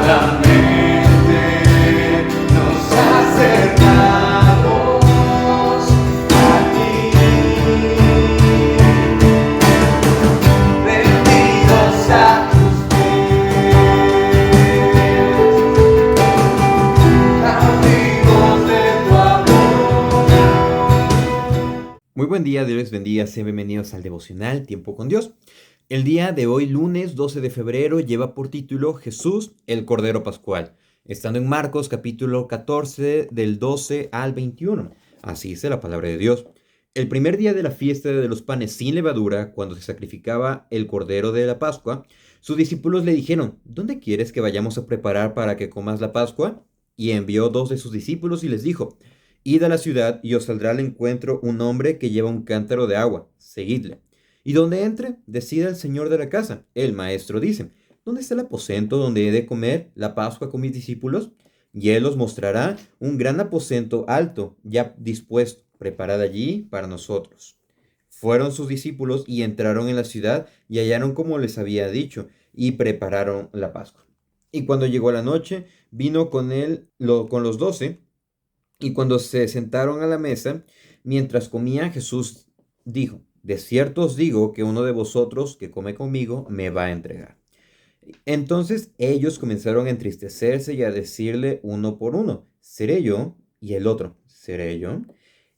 Solamente nos acercamos a ti, rendidos a tus pies, cautivos de tu amor. Muy buen día, Dios les bendiga, sean bienvenidos al devocional Tiempo con Dios. El día de hoy, lunes 12 de febrero, lleva por título Jesús, el Cordero Pascual, estando en Marcos capítulo 14 del 12 al 21. Así dice la palabra de Dios. El primer día de la fiesta de los panes sin levadura, cuando se sacrificaba el Cordero de la Pascua, sus discípulos le dijeron: ¿Dónde quieres que vayamos a preparar para que comas la Pascua? Y envió dos de sus discípulos y les dijo: Id a la ciudad y os saldrá al encuentro un hombre que lleva un cántaro de agua, seguidle. Y donde entre, decida el señor de la casa. El maestro dice: ¿Dónde está el aposento donde he de comer la Pascua con mis discípulos? Y él os mostrará un gran aposento alto, ya dispuesto, preparado allí para nosotros. Fueron sus discípulos y entraron en la ciudad y hallaron como les había dicho, y prepararon la Pascua. Y cuando llegó la noche, vino con él con los 12, y cuando se sentaron a la mesa, mientras comían, Jesús dijo: De cierto os digo que uno de vosotros que come conmigo me va a entregar. Entonces ellos comenzaron a entristecerse y a decirle uno por uno: ¿Seré yo? Y el otro: ¿Seré yo?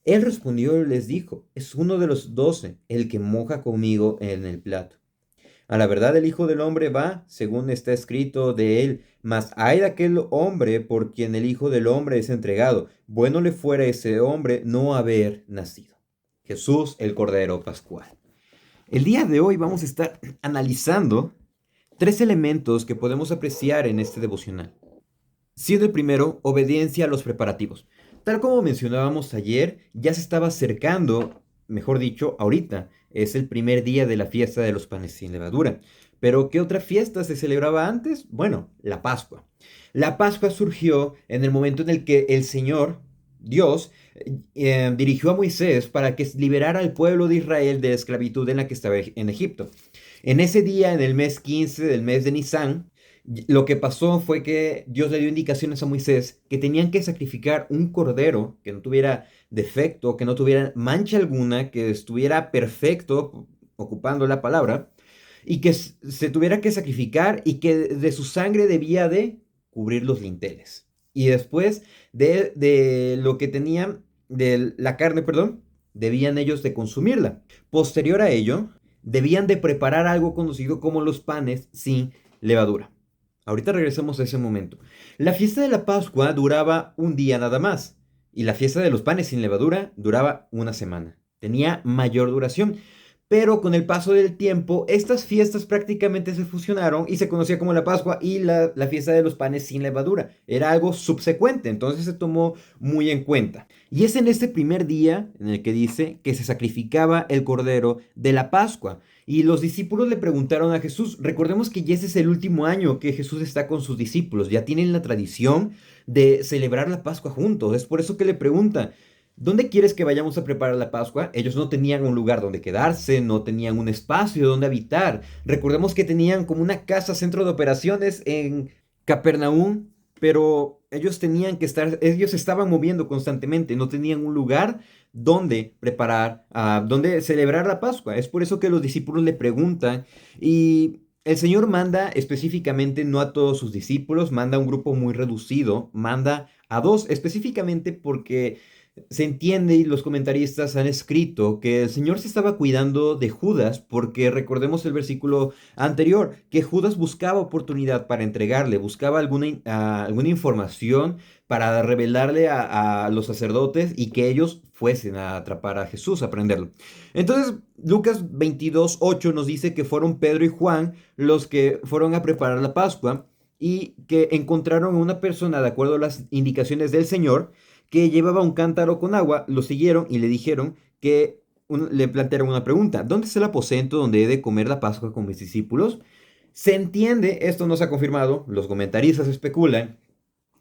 Él respondió y les dijo: Es uno de los 12, el que moja conmigo en el plato. A la verdad, el Hijo del Hombre va, según está escrito de él, mas hay de aquel hombre por quien el Hijo del Hombre es entregado. Bueno le fuera a ese hombre no haber nacido. Jesús, el Cordero Pascual. El día de hoy vamos a estar analizando tres elementos que podemos apreciar en este devocional. Siendo el primero, obediencia a los preparativos. Tal como mencionábamos ayer, ya se estaba acercando, mejor dicho, ahorita es el primer día de la fiesta de los panes sin levadura. Pero ¿qué otra fiesta se celebraba antes? Bueno, la Pascua. La Pascua surgió en el momento en el que el Señor, Dios, dirigió a Moisés para que liberara al pueblo de Israel de la esclavitud en la que estaba en Egipto. En ese día, en el mes 15 del mes de Nisan, lo que pasó fue que Dios le dio indicaciones a Moisés que tenían que sacrificar un cordero que no tuviera defecto, que no tuviera mancha alguna, que estuviera perfecto, ocupando la palabra, y que se tuviera que sacrificar y que de su sangre debía de cubrir los linteles. Y después de lo que tenían, de la carne, perdón, debían ellos de consumirla. Posterior a ello, debían de preparar algo conocido como los panes sin levadura. Ahorita regresamos a ese momento. La fiesta de la Pascua duraba un día nada más, y la fiesta de los panes sin levadura duraba una semana. Tenía mayor duración, pero con el paso del tiempo, estas fiestas prácticamente se fusionaron y se conocía como la Pascua y la fiesta de los panes sin levadura. Era algo subsecuente, entonces se tomó muy en cuenta. Y es en este primer día en el que dice que se sacrificaba el cordero de la Pascua. Y los discípulos le preguntaron a Jesús. Recordemos que ya ese es el último año que Jesús está con sus discípulos. Ya tienen la tradición de celebrar la Pascua juntos. Es por eso que le preguntan: ¿Dónde quieres que vayamos a preparar la Pascua? Ellos no tenían un lugar donde quedarse, no tenían un espacio donde habitar. Recordemos que tenían como una casa, centro de operaciones en Capernaum, pero ellos tenían que estar, ellos estaban moviendo constantemente, no tenían un lugar donde preparar, donde celebrar la Pascua. Es por eso que los discípulos le preguntan, y el Señor manda específicamente no a todos sus discípulos, manda a un grupo muy reducido, manda a dos específicamente porque se entiende, y los comentaristas han escrito, que el Señor se estaba cuidando de Judas, porque recordemos el versículo anterior, que Judas buscaba oportunidad para entregarle, buscaba alguna información para revelarle a los sacerdotes y que ellos fuesen a atrapar a Jesús, a prenderlo. Entonces, Lucas 22:8 nos dice que fueron Pedro y Juan los que fueron a preparar la Pascua y que encontraron a una persona, de acuerdo a las indicaciones del Señor, que llevaba un cántaro con agua. Lo siguieron y le dijeron que le plantearon una pregunta: ¿dónde está el aposento donde he de comer la Pascua con mis discípulos? Se entiende, esto no se ha confirmado, los comentaristas especulan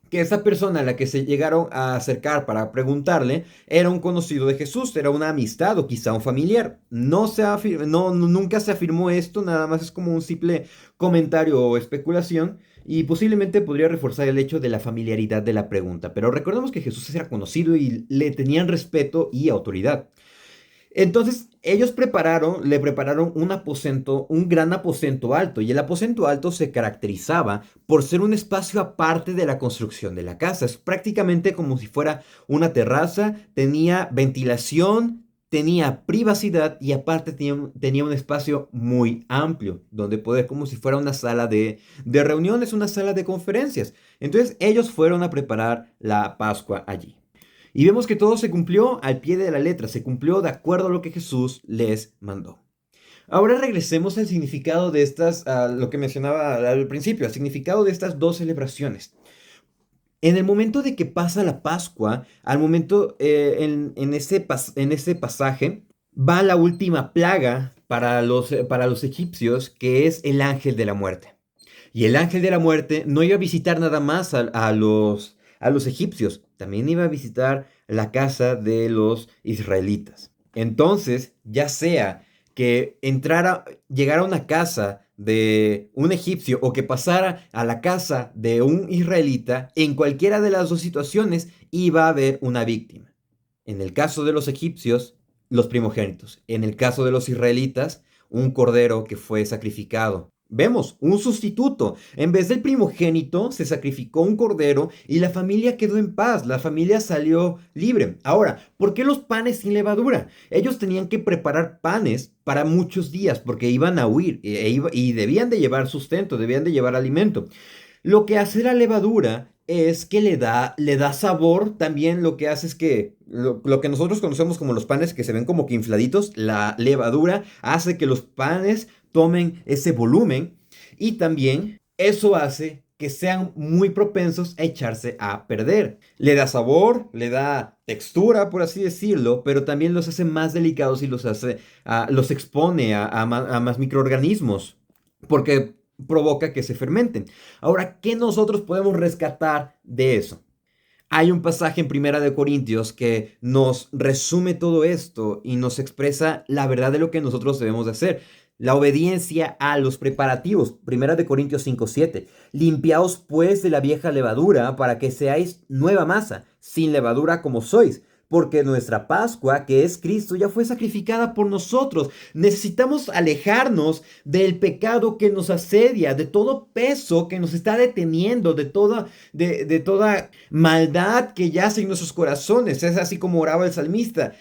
que esa persona a la que se llegaron a acercar para preguntarle era un conocido de Jesús, era una amistad o quizá un familiar. Nunca se afirmó esto, nada más es como un simple comentario o especulación y posiblemente podría reforzar el hecho de la familiaridad de la pregunta. Pero recordemos que Jesús era conocido y le tenían respeto y autoridad. Entonces, le prepararon un aposento, un gran aposento alto, y el aposento alto se caracterizaba por ser un espacio aparte de la construcción de la casa. Es prácticamente como si fuera una terraza, tenía ventilación, tenía privacidad y aparte tenía un espacio muy amplio, donde poder, como si fuera una sala de reuniones, una sala de conferencias. Entonces, ellos fueron a preparar la Pascua allí. Y vemos que todo se cumplió al pie de la letra, se cumplió de acuerdo a lo que Jesús les mandó. Ahora regresemos al significado de a lo que mencionaba al principio, al significado de estas dos celebraciones. En el momento de que pasa la Pascua, al momento en ese pasaje, va la última plaga para los egipcios, que es el ángel de la muerte. Y el ángel de la muerte no iba a visitar nada más a los egipcios, también iba a visitar la casa de los israelitas. Entonces, ya sea que llegara a una casa de un egipcio o que pasara a la casa de un israelita, en cualquiera de las dos situaciones iba a haber una víctima. En el caso de los egipcios, los primogénitos. En el caso de los israelitas, un cordero que fue sacrificado. Vemos un sustituto. En vez del primogénito, se sacrificó un cordero y la familia quedó en paz. La familia salió libre. Ahora, ¿por qué los panes sin levadura? Ellos tenían que preparar panes para muchos días porque iban a huir y debían de llevar sustento, debían de llevar alimento. Lo que hace la levadura es que le da sabor. También lo que hace es que lo que nosotros conocemos como los panes que se ven como que infladitos, la levadura hace que los panes tomen ese volumen y también eso hace que sean muy propensos a echarse a perder. Le da sabor, le da textura, por así decirlo, pero también los hace más delicados y los expone a más microorganismos, porque provoca que se fermenten. Ahora, ¿qué nosotros podemos rescatar de eso? Hay un pasaje en Primera de Corintios que nos resume todo esto y nos expresa la verdad de lo que nosotros debemos de hacer. La obediencia a los preparativos. Primera de Corintios 5:7. Limpiaos pues de la vieja levadura para que seáis nueva masa, sin levadura como sois. Porque nuestra Pascua, que es Cristo, ya fue sacrificada por nosotros. Necesitamos alejarnos del pecado que nos asedia, de todo peso que nos está deteniendo, de toda maldad que yace en nuestros corazones. Es así como oraba el salmista.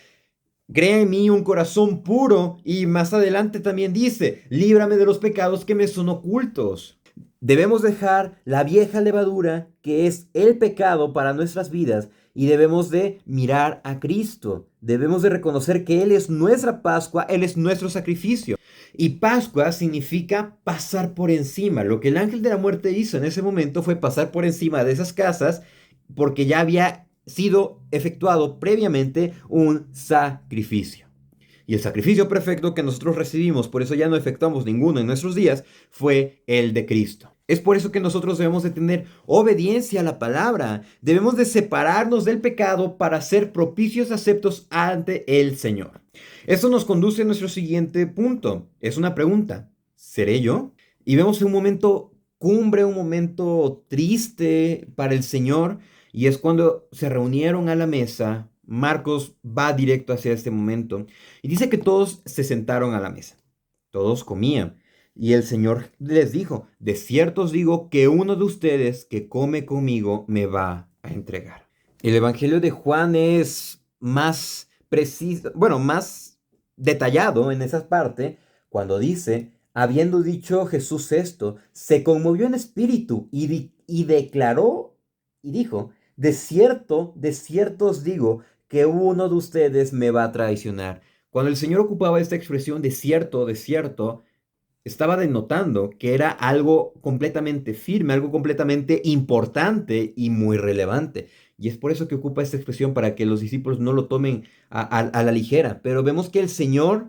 Crea en mí un corazón puro, y más adelante también dice, líbrame de los pecados que me son ocultos. Debemos dejar la vieja levadura, que es el pecado para nuestras vidas, y debemos de mirar a Cristo. Debemos de reconocer que Él es nuestra Pascua, Él es nuestro sacrificio. Y Pascua significa pasar por encima. Lo que el ángel de la muerte hizo en ese momento fue pasar por encima de esas casas porque ya había sido efectuado previamente un sacrificio. Y el sacrificio perfecto que nosotros recibimos, por eso ya no efectuamos ninguno en nuestros días, fue el de Cristo. Es por eso que nosotros debemos de tener obediencia a la palabra. Debemos de separarnos del pecado para ser propicios aceptos ante el Señor. Eso nos conduce a nuestro siguiente punto. Es una pregunta. ¿Seré yo? Y vemos un momento cumbre, un momento triste para el Señor, y es cuando se reunieron a la mesa. Marcos va directo hacia este momento y dice que todos se sentaron a la mesa. Todos comían. Y el Señor les dijo, de cierto os digo que uno de ustedes que come conmigo me va a entregar. El Evangelio de Juan es más preciso, bueno, más detallado en esa parte, cuando dice, habiendo dicho Jesús esto, se conmovió en espíritu y declaró y dijo, de cierto os digo que uno de ustedes me va a traicionar. Cuando el Señor ocupaba esta expresión de cierto, estaba denotando que era algo completamente firme, algo completamente importante y muy relevante. Y es por eso que ocupa esta expresión, para que los discípulos no lo tomen a la ligera. Pero vemos que el Señor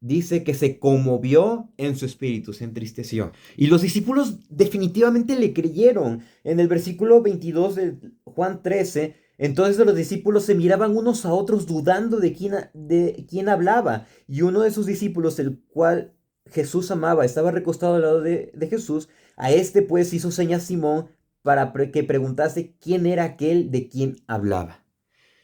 dice que se conmovió en su espíritu, se entristeció. Y los discípulos definitivamente le creyeron. En el versículo 22 de Juan 13, entonces los discípulos se miraban unos a otros dudando de quién hablaba. Y uno de sus discípulos, el cual Jesús amaba, estaba recostado al lado de Jesús. A este pues hizo señas Simón para que preguntase quién era aquel de quien hablaba.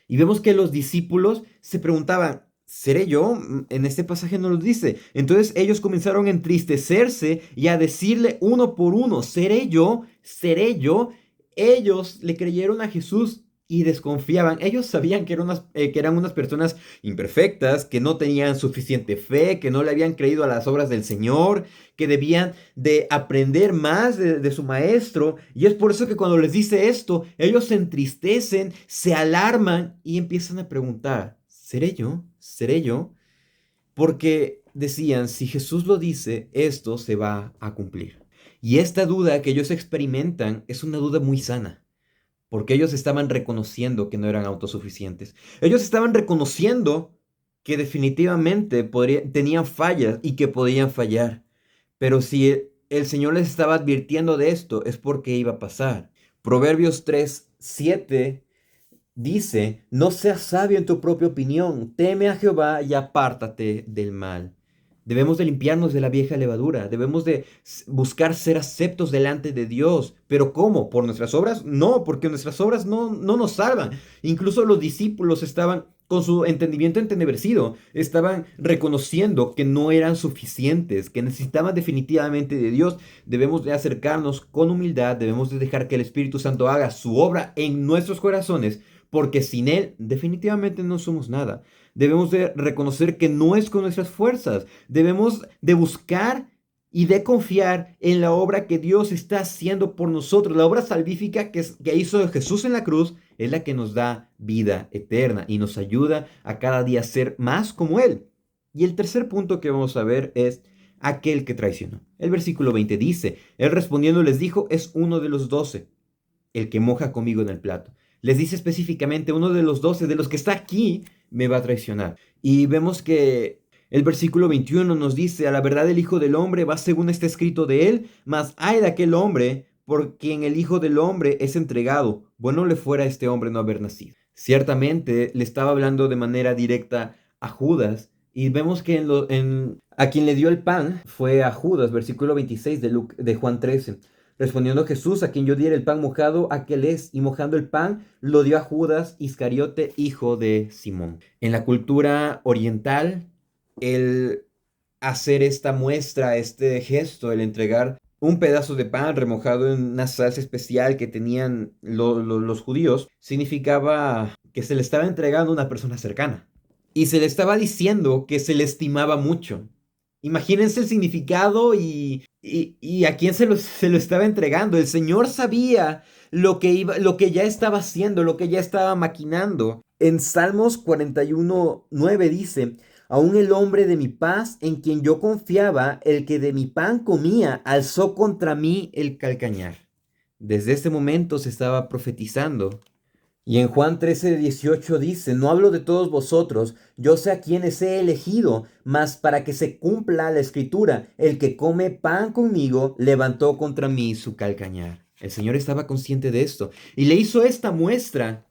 Y vemos que los discípulos se preguntaban, ¿seré yo? En este pasaje no lo dice. Entonces ellos comenzaron a entristecerse y a decirle uno por uno, ¿seré yo? ¿Seré yo? Ellos le creyeron a Jesús y desconfiaban. Ellos sabían que eran unas personas imperfectas, que no tenían suficiente fe, que no le habían creído a las obras del Señor, que debían de aprender más de su maestro. Y es por eso que cuando les dice esto, ellos se entristecen, se alarman y empiezan a preguntar, ¿seré yo? ¿Seré yo? Porque decían, si Jesús lo dice, esto se va a cumplir. Y esta duda que ellos experimentan es una duda muy sana, porque ellos estaban reconociendo que no eran autosuficientes. Ellos estaban reconociendo que definitivamente tenían fallas y que podían fallar. Pero si el Señor les estaba advirtiendo de esto, es porque iba a pasar. Proverbios 3:7 dice, no seas sabio en tu propia opinión, teme a Jehová y apártate del mal. Debemos de limpiarnos de la vieja levadura, debemos de buscar ser aceptos delante de Dios. ¿Pero cómo? ¿Por nuestras obras? No, porque nuestras obras no nos salvan. Incluso los discípulos estaban con su entendimiento entenebrecido, estaban reconociendo que no eran suficientes, que necesitaban definitivamente de Dios. Debemos de acercarnos con humildad, debemos de dejar que el Espíritu Santo haga su obra en nuestros corazones, porque sin Él definitivamente no somos nada. Debemos de reconocer que no es con nuestras fuerzas. Debemos de buscar y de confiar en la obra que Dios está haciendo por nosotros. La obra salvífica que hizo Jesús en la cruz es la que nos da vida eterna y nos ayuda a cada día ser más como Él. Y el tercer punto que vamos a ver es aquel que traicionó. El versículo 20 dice, Él respondiendo les dijo, es uno de los 12, el que moja conmigo en el plato. Les dice específicamente, uno de los 12, de los que está aquí, me va a traicionar. Y vemos que el versículo 21 nos dice, a la verdad el Hijo del Hombre va según está escrito de él, mas ay de aquel hombre por quien el Hijo del Hombre es entregado. Bueno le fuera a este hombre no haber nacido. Ciertamente le estaba hablando de manera directa a Judas. Y vemos que a quien le dio el pan fue a Judas, versículo 26 de Juan 13. Respondiendo Jesús, a quien yo diera el pan mojado, aquel es, y mojando el pan, lo dio a Judas Iscariote, hijo de Simón. En la cultura oriental, el hacer esta muestra, este gesto, el entregar un pedazo de pan remojado en una salsa especial que tenían los judíos, significaba que se le estaba entregando a una persona cercana. Y se le estaba diciendo que se le estimaba mucho. Imagínense el significado y a quién se lo estaba entregando. El Señor sabía lo que ya estaba haciendo, lo que ya estaba maquinando. En Salmos 41:9 dice, aún el hombre de mi paz, en quien yo confiaba, el que de mi pan comía, alzó contra mí el calcañar. Desde este momento se estaba profetizando. Y en Juan 13:18 dice, no hablo de todos vosotros, yo sé a quienes he elegido, mas para que se cumpla la escritura, el que come pan conmigo levantó contra mí su calcañar. El Señor estaba consciente de esto y le hizo esta muestra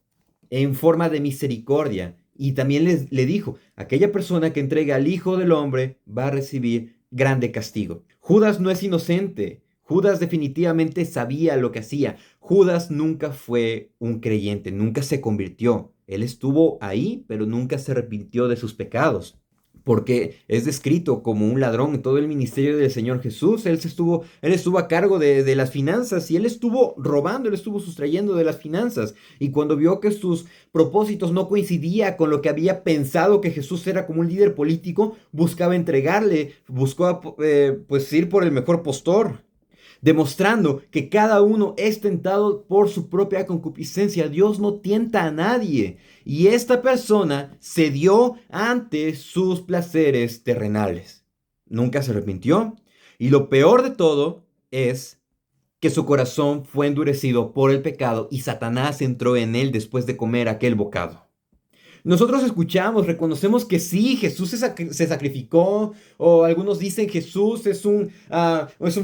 en forma de misericordia. Y también le dijo, aquella persona que entrega al Hijo del Hombre va a recibir grande castigo. Judas no es inocente. Judas definitivamente sabía lo que hacía. Judas nunca fue un creyente, nunca se convirtió. Él estuvo ahí, pero nunca se arrepintió de sus pecados, porque es descrito como un ladrón en todo el ministerio del Señor Jesús. Él estuvo a cargo de las finanzas y él estuvo robando, él estuvo sustrayendo de las finanzas. Y cuando vio que sus propósitos no coincidían con lo que había pensado que Jesús era como un líder político, buscaba entregarle, buscó pues ir por el mejor postor, demostrando que cada uno es tentado por su propia concupiscencia. Dios no tienta a nadie. Y esta persona cedió ante sus placeres terrenales. Nunca se arrepintió. Y lo peor de todo es que su corazón fue endurecido por el pecado y Satanás entró en él después de comer aquel bocado. Nosotros escuchamos, reconocemos que sí, Jesús se sacrificó, o algunos dicen Jesús es un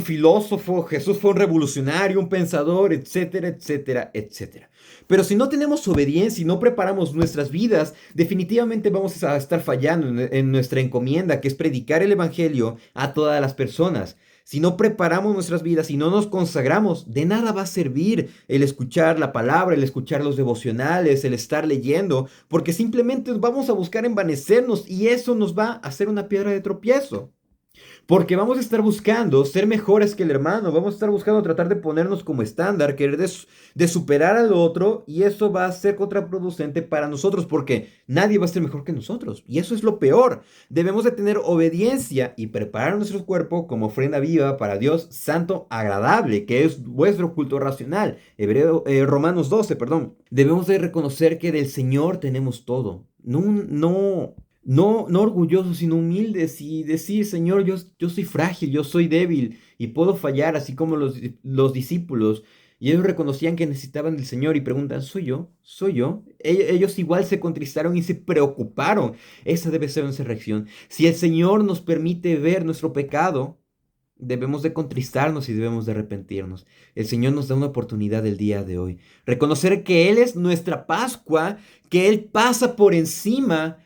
filósofo, Jesús fue un revolucionario, un pensador, etcétera, etcétera, etcétera. Pero si no tenemos obediencia y no preparamos nuestras vidas, definitivamente vamos a estar fallando en nuestra encomienda, que es predicar el Evangelio a todas las personas. Si no preparamos nuestras vidas y no nos consagramos, de nada va a servir el escuchar la palabra, el escuchar los devocionales, el estar leyendo, porque simplemente vamos a buscar envanecernos y eso nos va a hacer una piedra de tropiezo. Porque vamos a estar buscando ser mejores que el hermano, vamos a estar buscando tratar de ponernos como estándar, querer de superar al otro, y eso va a ser contraproducente para nosotros porque nadie va a ser mejor que nosotros. Y eso es lo peor. Debemos de tener obediencia y preparar nuestro cuerpo como ofrenda viva para Dios santo, agradable, que es vuestro culto racional. Romanos 12, perdón. Debemos de reconocer que del Señor tenemos todo. No orgullosos, sino humildes y decir, Señor, yo soy frágil, yo soy débil y puedo fallar, así como los discípulos. Y ellos reconocían que necesitaban del Señor y preguntan, ¿soy yo? ¿Soy yo? Ellos igual se contristaron y se preocuparon. Esa debe ser nuestra reacción. Si el Señor nos permite ver nuestro pecado, debemos de contristarnos y debemos de arrepentirnos. El Señor nos da una oportunidad el día de hoy. Reconocer que Él es nuestra Pascua, que Él pasa por encima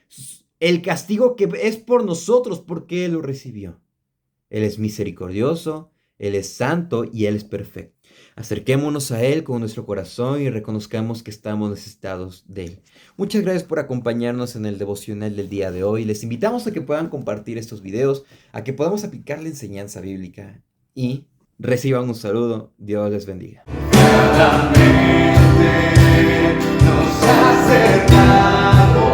el castigo que es por nosotros porque Él lo recibió. Él es misericordioso, Él es santo y Él es perfecto. Acerquémonos a Él con nuestro corazón y reconozcamos que estamos necesitados de Él. Muchas gracias por acompañarnos en el devocional del día de hoy. Les invitamos a que puedan compartir estos videos, a que podamos aplicar la enseñanza bíblica y reciban un saludo. Dios les bendiga. Claramente nos acercamos.